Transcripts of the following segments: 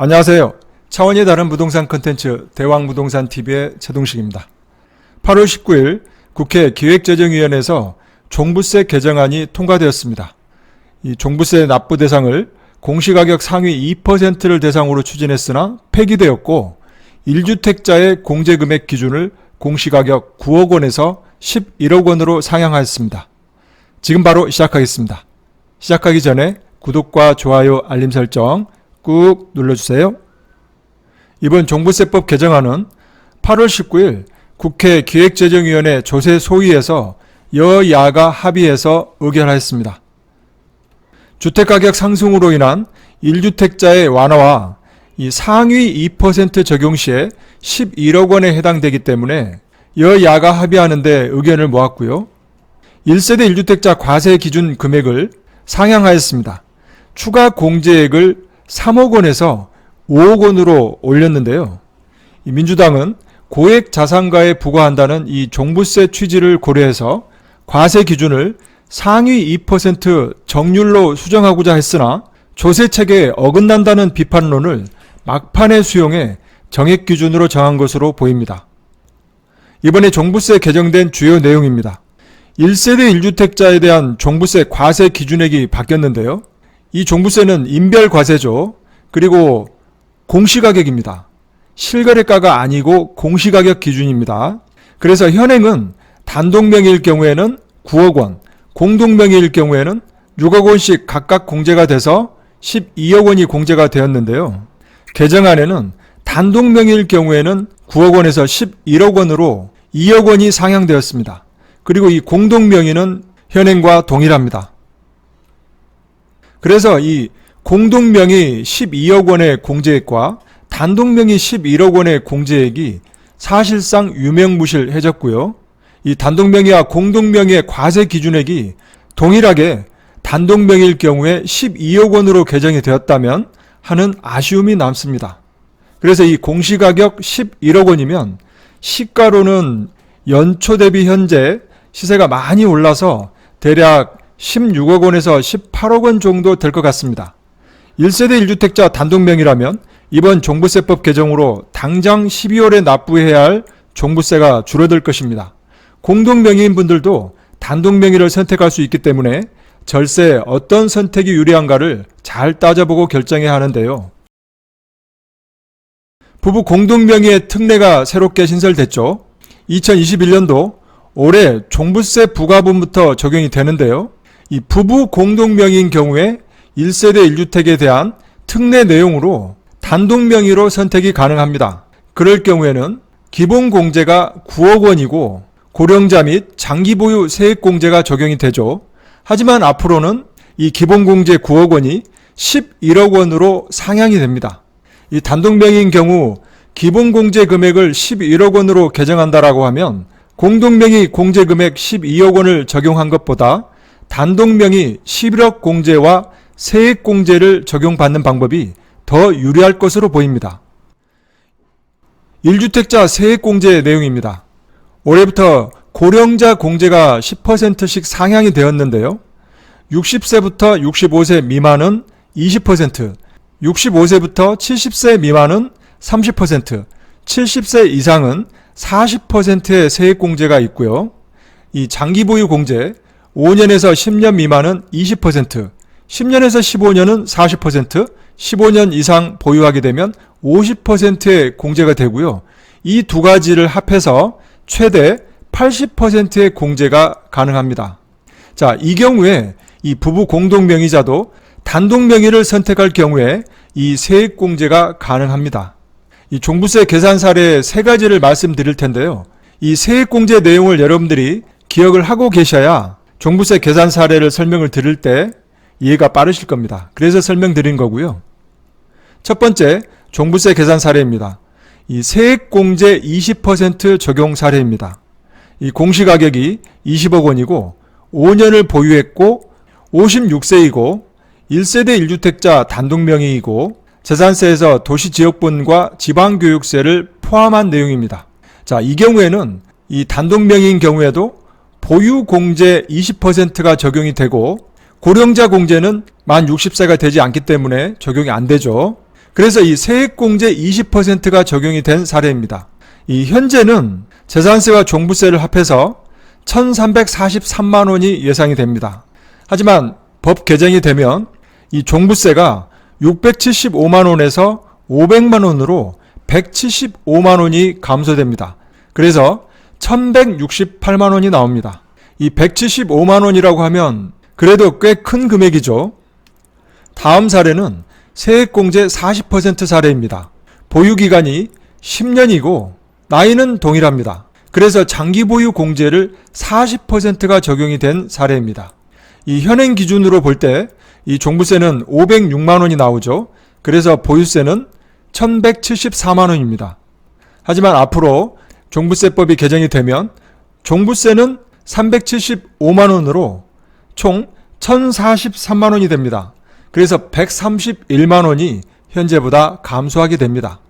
안녕하세요. 차원이 다른 부동산 콘텐츠 대왕부동산TV의 최동식입니다. 8월 19일 국회 기획재정위원회에서 종부세 개정안이 통과되었습니다. 이 종부세 납부 대상을 공시가격 상위 2%를 대상으로 추진했으나 폐기되었고 1주택자의 공제금액 기준을 공시가격 9억 원에서 11억 원으로 상향하였습니다. 지금 바로 시작하겠습니다. 시작하기 전에 구독과 좋아요, 알림 설정 꾹 눌러주세요. 이번 종부세법 개정안은 8월 19일 국회 기획재정위원회 조세 소위에서 여야가 합의해서 의결하였습니다. 주택가격 상승으로 인한 1주택자의 완화와 이 상위 2% 적용 시에 11억 원에 해당되기 때문에 여야가 합의하는 데 의견을 모았고요. 1세대 1주택자 과세 기준 금액을 상향하였습니다. 추가 공제액을 3억 원에서 5억 원으로 올렸는데요. 민주당은 고액 자산가에 부과한다는 이 종부세 취지를 고려해서 과세 기준을 상위 2% 정률로 수정하고자 했으나 조세체계에 어긋난다는 비판론을 막판에 수용해 정액 기준으로 정한 것으로 보입니다. 이번에 종부세 개정된 주요 내용입니다. 1세대 1주택자에 대한 종부세 과세 기준액이 바뀌었는데요. 이 종부세는 인별과세죠. 그리고 공시가격입니다. 실거래가가 아니고 공시가격 기준입니다. 그래서 현행은 단독명의일 경우에는 9억 원, 공동명의일 경우에는 6억 원씩 각각 공제가 돼서 12억 원이 공제가 되었는데요. 개정안에는 단독명의일 경우에는 9억 원에서 11억 원으로 2억 원이 상향되었습니다. 그리고 이 공동명의는 현행과 동일합니다. 그래서 이 공동명의 12억 원의 공제액과 단독명의 11억 원의 공제액이 사실상 유명무실해졌고요. 이 단독명의와 공동명의의 과세 기준액이 동일하게 단독명의일 경우에 12억 원으로 개정이 되었다면 하는 아쉬움이 남습니다. 그래서 이 공시가격 11억 원이면 시가로는 연초 대비 현재 시세가 많이 올라서 대략 16억 원에서 18억 원 정도 될 것 같습니다. 1세대 1주택자 단독명의라면 이번 종부세법 개정으로 당장 12월에 납부해야 할 종부세가 줄어들 것입니다. 공동명의인 분들도 단독명의를 선택할 수 있기 때문에 절세에 어떤 선택이 유리한가를 잘 따져보고 결정해야 하는데요. 부부 공동명의의 특례가 새롭게 신설됐죠. 2021년도 올해 종부세 부과분부터 적용이 되는데요. 이 부부 공동명의인 경우에 1세대 1주택에 대한 특례 내용으로 단독명의로 선택이 가능합니다. 그럴 경우에는 기본공제가 9억 원이고 고령자 및 장기보유 세액공제가 적용이 되죠. 하지만 앞으로는 이 기본공제 9억 원이 11억 원으로 상향이 됩니다. 이 단독명의인 경우 기본공제 금액을 11억 원으로 개정한다라고 하면 공동명의 공제금액 12억 원을 적용한 것보다 단독명의 11억 공제와 세액공제를 적용받는 방법이 더 유리할 것으로 보입니다. 1주택자 세액공제 내용입니다. 올해부터 고령자 공제가 10%씩 상향이 되었는데요. 60세부터 65세 미만은 20%, 65세부터 70세 미만은 30%, 70세 이상은 40%의 세액공제가 있고요. 이 장기보유 공제 5년에서 10년 미만은 20%, 10년에서 15년은 40%, 15년 이상 보유하게 되면 50%의 공제가 되고요. 이 두 가지를 합해서 최대 80%의 공제가 가능합니다. 자, 이 경우에 이 부부 공동명의자도 단독명의를 선택할 경우에 이 세액공제가 가능합니다. 이 종부세 계산 사례 세 가지를 말씀드릴 텐데요. 이 세액공제 내용을 여러분들이 기억을 하고 계셔야 종부세 계산 사례를 설명을 드릴 때 이해가 빠르실 겁니다. 그래서 설명드린 거고요. 첫 번째, 종부세 계산 사례입니다. 이 세액공제 20% 적용 사례입니다. 이 공시가격이 20억 원이고 5년을 보유했고 56세이고 1세대 1주택자 단독명의이고 재산세에서 도시지역분과 지방교육세를 포함한 내용입니다. 자, 이 경우에는 이 단독명의인 경우에도 보유공제 20%가 적용이 되고 고령자 공제는 만 60세가 되지 않기 때문에 적용이 안 되죠. 그래서 이 세액공제 20%가 적용이 된 사례입니다. 이 현재는 재산세와 종부세를 합해서 1,343만 원이 예상이 됩니다. 하지만 법 개정이 되면 이 종부세가 675만 원에서 500만 원으로 175만 원이 감소됩니다. 그래서 1,168만 원이 나옵니다. 이 175만 원이라고 하면 그래도 꽤 큰 금액이죠. 다음 사례는 세액공제 40% 사례입니다. 보유기간이 10년이고 나이는 동일합니다. 그래서 장기보유 공제를 40%가 적용이 된 사례입니다. 이 현행 기준으로 볼 때 이 종부세는 506만 원이 나오죠. 그래서 보유세는 1,174만 원입니다. 하지만 앞으로 종부세법이 개정이 되면 종부세는 375만 원으로 총 1,043만 원이 됩니다. 그래서 131만 원이 현재보다 감소하게 됩니다.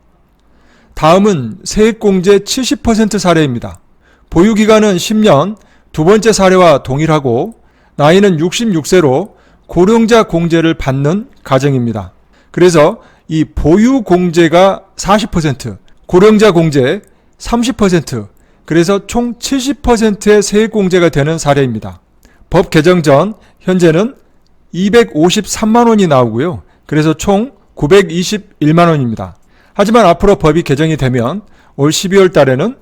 다음은 세액공제 70% 사례입니다. 보유기간은 10년, 두 번째 사례와 동일하고 나이는 66세로 고령자 공제를 받는 가정입니다. 그래서 이 보유공제가 40%, 고령자 공제 30%, 그래서 총 70%의 세액공제가 되는 사례입니다. 법 개정 전 현재는 253만 원이 나오고요. 그래서 총 921만 원입니다. 하지만 앞으로 법이 개정이 되면 올 12월 달에는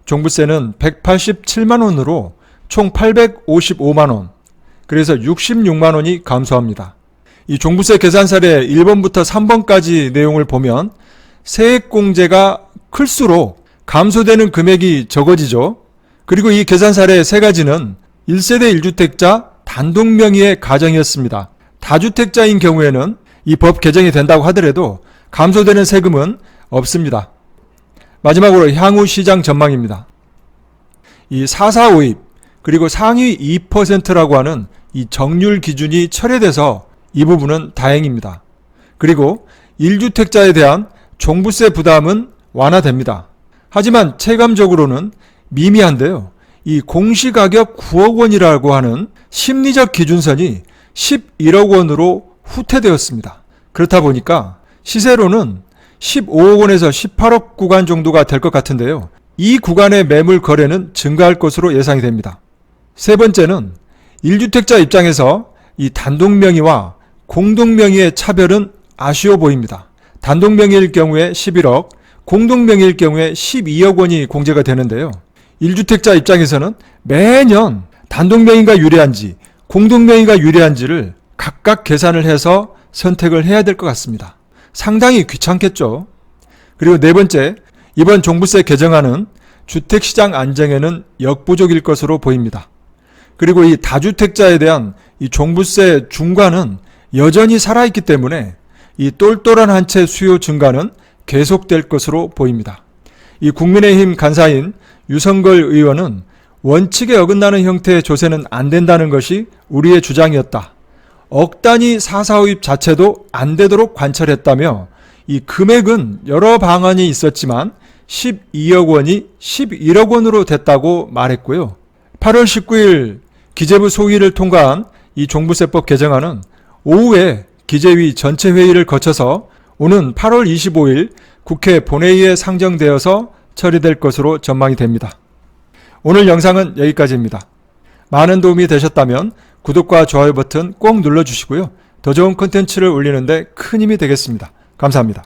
종부세는 187만 원으로 총 855만 원, 그래서 66만 원이 감소합니다. 이 종부세 계산 사례 1번부터 3번까지 내용을 보면 세액공제가 클수록 감소되는 금액이 적어지죠. 그리고 이 계산 사례 세 가지는 1세대 1주택자 단독 명의의 가정이었습니다. 다주택자인 경우에는 이 법 개정이 된다고 하더라도 감소되는 세금은 없습니다. 마지막으로 향후 시장 전망입니다. 이 4,4,5입 그리고 상위 2%라고 하는 이 정률 기준이 철회돼서 이 부분은 다행입니다. 그리고 1주택자에 대한 종부세 부담은 완화됩니다. 하지만 체감적으로는 미미한데요. 이 공시가격 9억 원이라고 하는 심리적 기준선이 11억 원으로 후퇴되었습니다. 그렇다 보니까 시세로는 15억 원에서 18억 구간 정도가 될 것 같은데요. 이 구간의 매물 거래는 증가할 것으로 예상이 됩니다. 세 번째는 1주택자 입장에서 이 단독명의와 공동명의의 차별은 아쉬워 보입니다. 단독명의일 경우에 11억, 공동명의일 경우에 12억 원이 공제가 되는데요. 1주택자 입장에서는 매년 단독명의가 유리한지 공동명의가 유리한지를 각각 계산을 해서 선택을 해야 될 것 같습니다. 상당히 귀찮겠죠. 그리고 네 번째, 이번 종부세 개정안은 주택시장 안정에는 역부족일 것으로 보입니다. 그리고 이 다주택자에 대한 이 종부세 중과는 여전히 살아있기 때문에 이 똘똘한 한 채 수요 증가는 계속될 것으로 보입니다. 이 국민의힘 간사인 유성걸 의원은 원칙에 어긋나는 형태의 조세는 안 된다는 것이 우리의 주장이었다. 억 단위 4,4,5입 자체도 안 되도록 관철했다며 이 금액은 여러 방안이 있었지만 12억 원이 11억 원으로 됐다고 말했고요. 8월 19일 기재부 소위를 통과한 이 종부세법 개정안은 오후에 기재위 전체 회의를 거쳐서 오는 8월 25일 국회 본회의에 상정되어서 처리될 것으로 전망이 됩니다. 오늘 영상은 여기까지입니다. 많은 도움이 되셨다면 구독과 좋아요 버튼 꼭 눌러주시고요. 더 좋은 콘텐츠를 올리는데 큰 힘이 되겠습니다. 감사합니다.